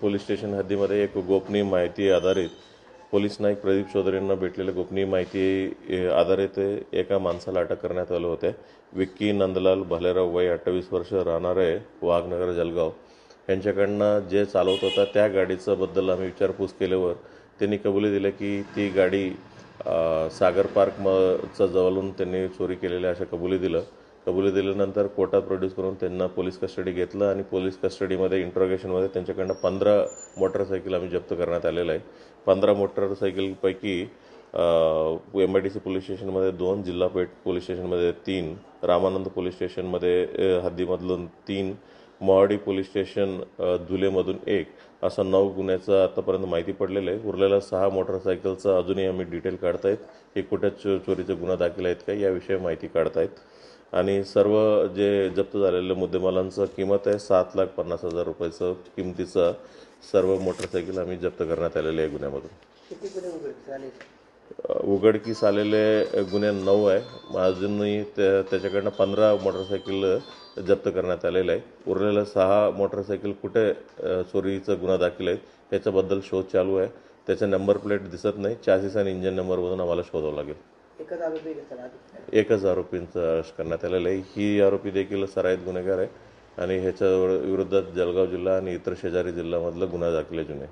Police station हद्दीमध्ये एक गोपनीय माहिती आधारित पोलीस नाईक प्रदीप चौधरी यांना भेटलेल्या गोपनीय माहिती आधारित एका माणसाला अटक करण्यात आले होते। विक्की नंदलाल भालेराव वय 28 वर्ष राहणारे वाघनगर जळगाव यांच्याकडनं जे चालवत होता त्या गाडीचं बद्दल आम्ही विचारपूस केल्यावर त्यांनी कबुली दिली की ती गाडी सागर पार्कचं जवळून त्यांनी चोरी केलेल्या अशा कबुली दिल्यानंतर कोर्टात प्रोड्यूस करून त्यांना पोलीस कस्टडी घेतलं आणि पोलीस कस्टडीमध्ये इंट्रोगेशनमध्ये त्यांच्याकडनं 15 मोटरसायकल आम्ही जप्त करण्यात आलेलं आहे। 15 मोटरसायकलपैकी MIDC पोलीस स्टेशनमध्ये 2, जिल्हा पेठ पोलीस स्टेशनमध्ये 3, रामानंद पोलीस स्टेशनमध्ये हद्दीमधून 3, मोहाडी पोलीस स्टेशन धुलेमधून 1 असा 9 गुन्ह्याचं आतापर्यंत माहिती पडलेलं आहे। उरलेल्या 6 मोटरसायकलचं अजूनही आम्ही डिटेल काढतायत, हे कुठे चोरीचे गुन्हा दाखल आहेत का याविषयी माहिती काढतायत आणि सर्व जे जप्त झालेले मुद्देमालांचं किंमत आहे 7,50,000 रुपयाचं किमतीचा सर्व मोटरसायकल आम्ही जप्त करण्यात आलेले आहे। गुन्ह्यामधून उघडकीस आलेले गुन्हे 9 आहे। अजूनही त्याच्याकडनं 15 मोटरसायकल जप्त करण्यात आलेले आहे। उरलेल्या 6 मोटरसायकल कुठे चोरीचा गुन्हा दाखल आहेत याच्याबद्दल शोध चालू आहे। त्याचा नंबर प्लेट दिसत नाही, चॅसिस आणि इंजिन नंबरमधून आम्हाला शोधावं लागेल। एकच आरोपींचा अरेस्ट करण्यात आलेला आहे। ही आरोपी देखील सराईत गुन्हेगार आहे आणि ह्याच्या विरोधात जळगाव जिल्हा आणि इतर शेजारी जिल्ह्यामधलं गुन्हा दाखल जुने